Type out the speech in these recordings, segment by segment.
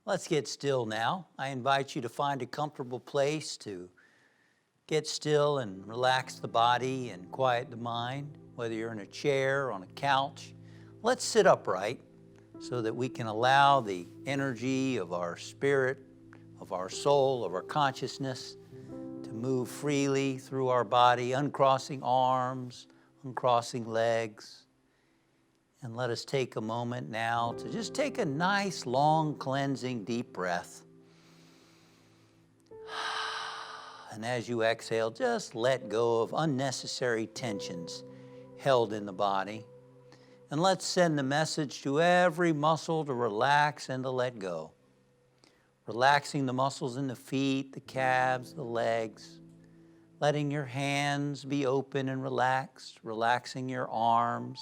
Let's get still now. I invite you to find a comfortable place to get still and relax the body and quiet the mind, whether you're in a chair, on a couch. Let's sit upright so that we can allow the energy of our spirit, of our soul, of our consciousness to move freely through our body, uncrossing arms, uncrossing legs. And let us take a moment now to just take a nice, long, cleansing, deep breath. And as you exhale, just let go of unnecessary tensions held in the body. And let's send the message to every muscle to relax and to let go. Relaxing the muscles in the feet, the calves, the legs. Letting your hands be open and relaxed. Relaxing your arms,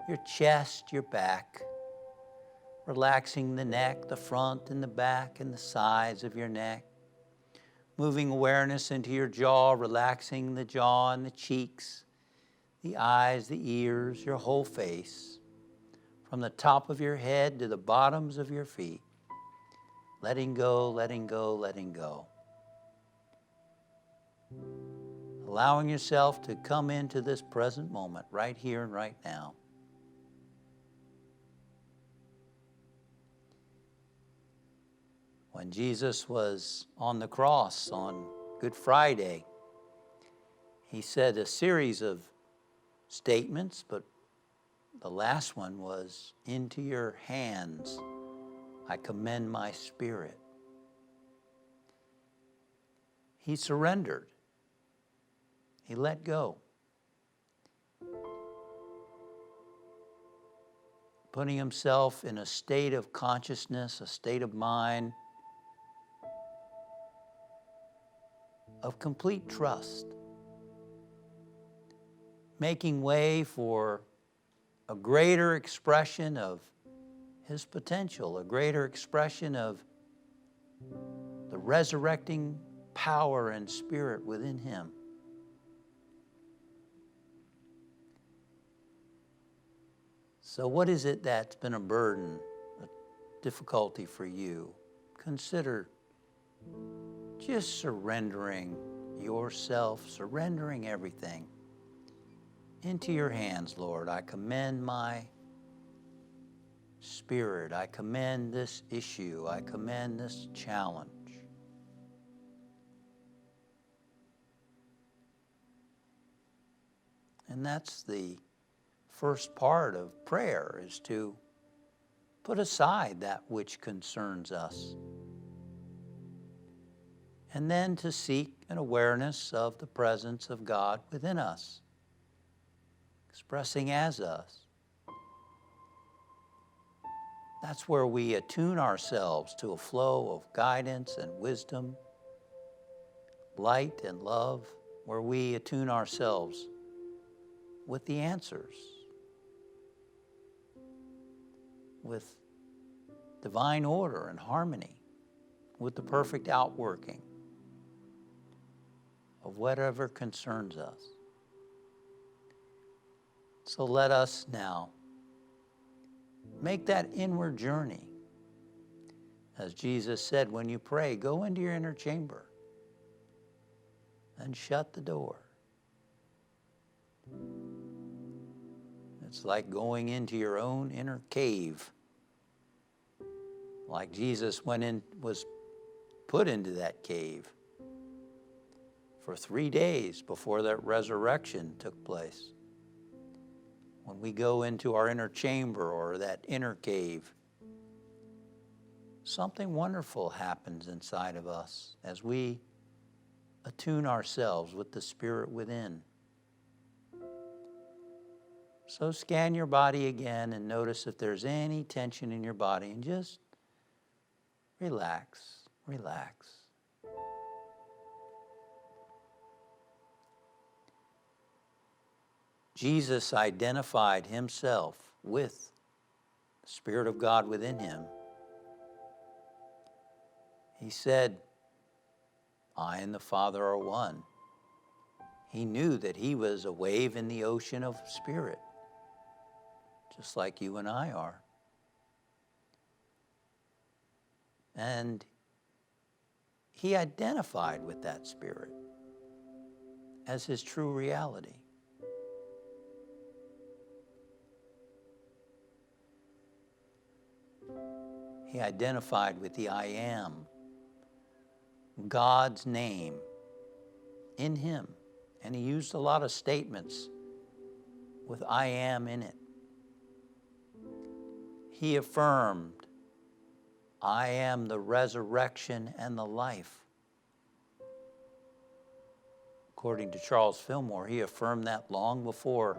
your chest, your back. Relaxing the neck, the front and the back and the sides of your neck. Moving awareness into your jaw, relaxing the jaw and the cheeks, the eyes, the ears, your whole face. From the top of your head to the bottoms of your feet. Letting go, letting go, letting go. Allowing yourself to come into this present moment, right here and right now. When Jesus was on the cross on Good Friday, he said a series of statements, but the last one was, "Into your hands I commend my spirit." He surrendered. He let go. Putting himself in a state of consciousness, a state of mind, of complete trust, making way for a greater expression of his potential, a greater expression of the resurrecting power and spirit within him. So what is it that's been a burden, a difficulty for you? Consider just surrendering yourself, surrendering everything into your hands, Lord. I commend my spirit. I commend this issue. I commend this challenge. And that's the first part of prayer, is to put aside that which concerns us. And then to seek an awareness of the presence of God within us, expressing as us. That's where we attune ourselves to a flow of guidance and wisdom, light and love, where we attune ourselves with the answers, with divine order and harmony, with the perfect outworking of whatever concerns us. So let us now make that inward journey. As Jesus said, when you pray, go into your inner chamber and shut the door. It's like going into your own inner cave. Like Jesus was put into that cave for 3 days before that resurrection took place. When we go into our inner chamber or that inner cave, something wonderful happens inside of us as we attune ourselves with the spirit within. So scan your body again and notice if there's any tension in your body, and just relax, relax. Jesus identified himself with the Spirit of God within him. He said, "I and the Father are one." He knew that he was a wave in the ocean of spirit, just like you and I are. And he identified with that spirit as his true reality. He identified with the I am, God's name in him. And he used a lot of statements with I am in it. He affirmed, I am the resurrection and the life. According to Charles Fillmore, he affirmed that long before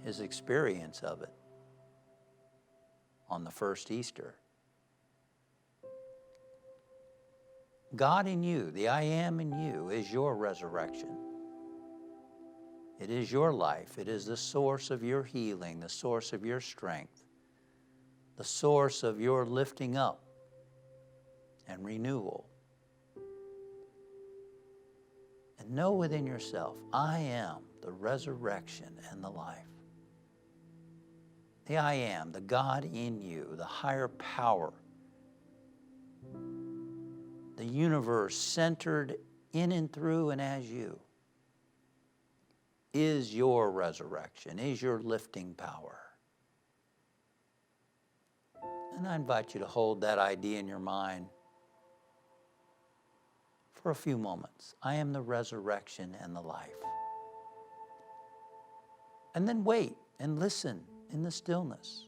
his experience of it on the first Easter. God in you, the I am in you, is your resurrection. It is your life. It is the source of your healing, the source of your strength, the source of your lifting up and renewal. And know within yourself, I am the resurrection and the life. The I am, the God in you, the higher power, the universe centered in and through and as you, is your resurrection, is your lifting power. And I invite you to hold that idea in your mind for a few moments. I am the resurrection and the life. And then wait and listen in the stillness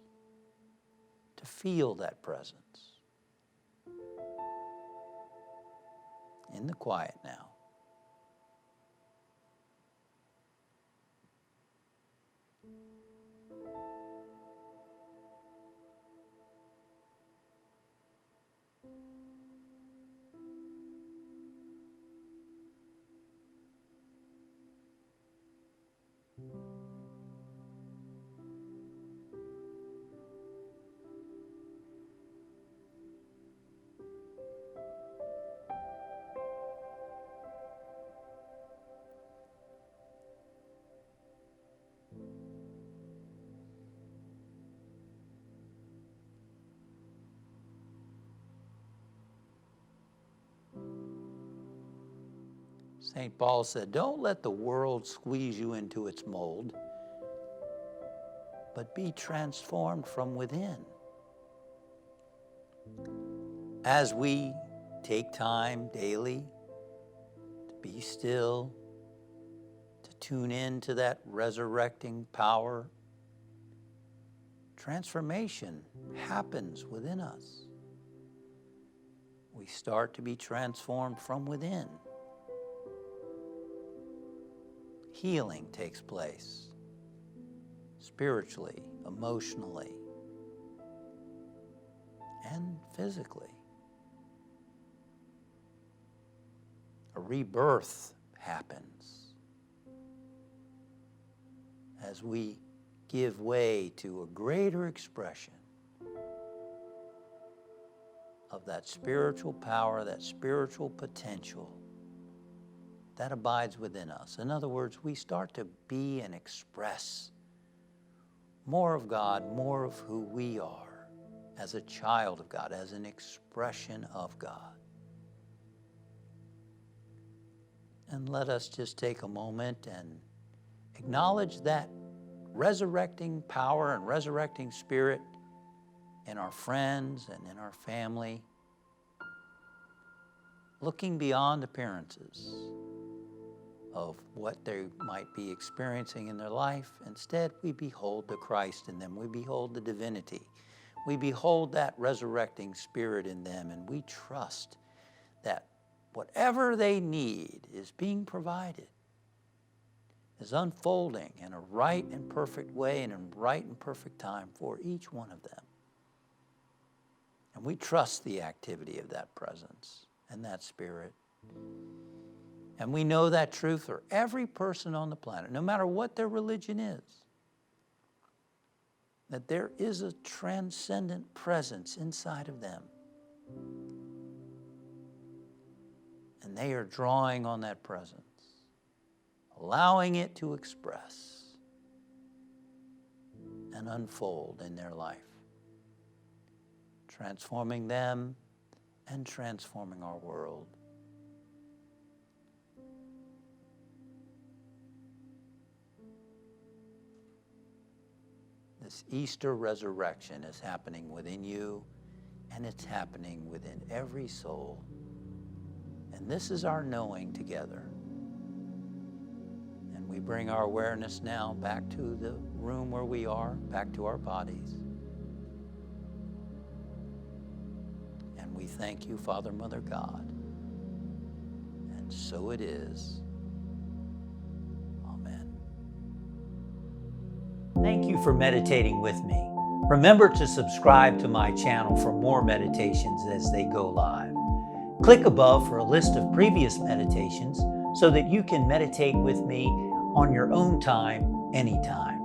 to feel that presence. In the quiet now. St. Paul said, don't let the world squeeze you into its mold, but be transformed from within. As we take time daily to be still, to tune in to that resurrecting power, transformation happens within us. We start to be transformed from within. Healing takes place spiritually, emotionally, and physically. A rebirth happens as we give way to a greater expression of that spiritual power, that spiritual potential that abides within us. In other words, we start to be and express more of God, more of who we are as a child of God, as an expression of God. And let us just take a moment and acknowledge that resurrecting power and resurrecting spirit in our friends and in our family, looking beyond appearances of what they might be experiencing in their life. Instead, we behold the Christ in them. We behold the divinity. We behold that resurrecting spirit in them, and we trust that whatever they need is being provided, is unfolding in a right and perfect way and in right and perfect time for each one of them. And we trust the activity of that presence and that spirit. And we know that truth for every person on the planet, no matter what their religion is, that there is a transcendent presence inside of them. And they are drawing on that presence, allowing it to express and unfold in their life, transforming them and transforming our world. This Easter resurrection is happening within you, and it's happening within every soul. And this is our knowing together. And we bring our awareness now back to the room where we are, back to our bodies. And we thank you, Father, Mother, God. And so it is. Amen. Thank you for meditating with me. Remember to subscribe to my channel for more meditations as they go live. Click above for a list of previous meditations so that you can meditate with me on your own time, anytime.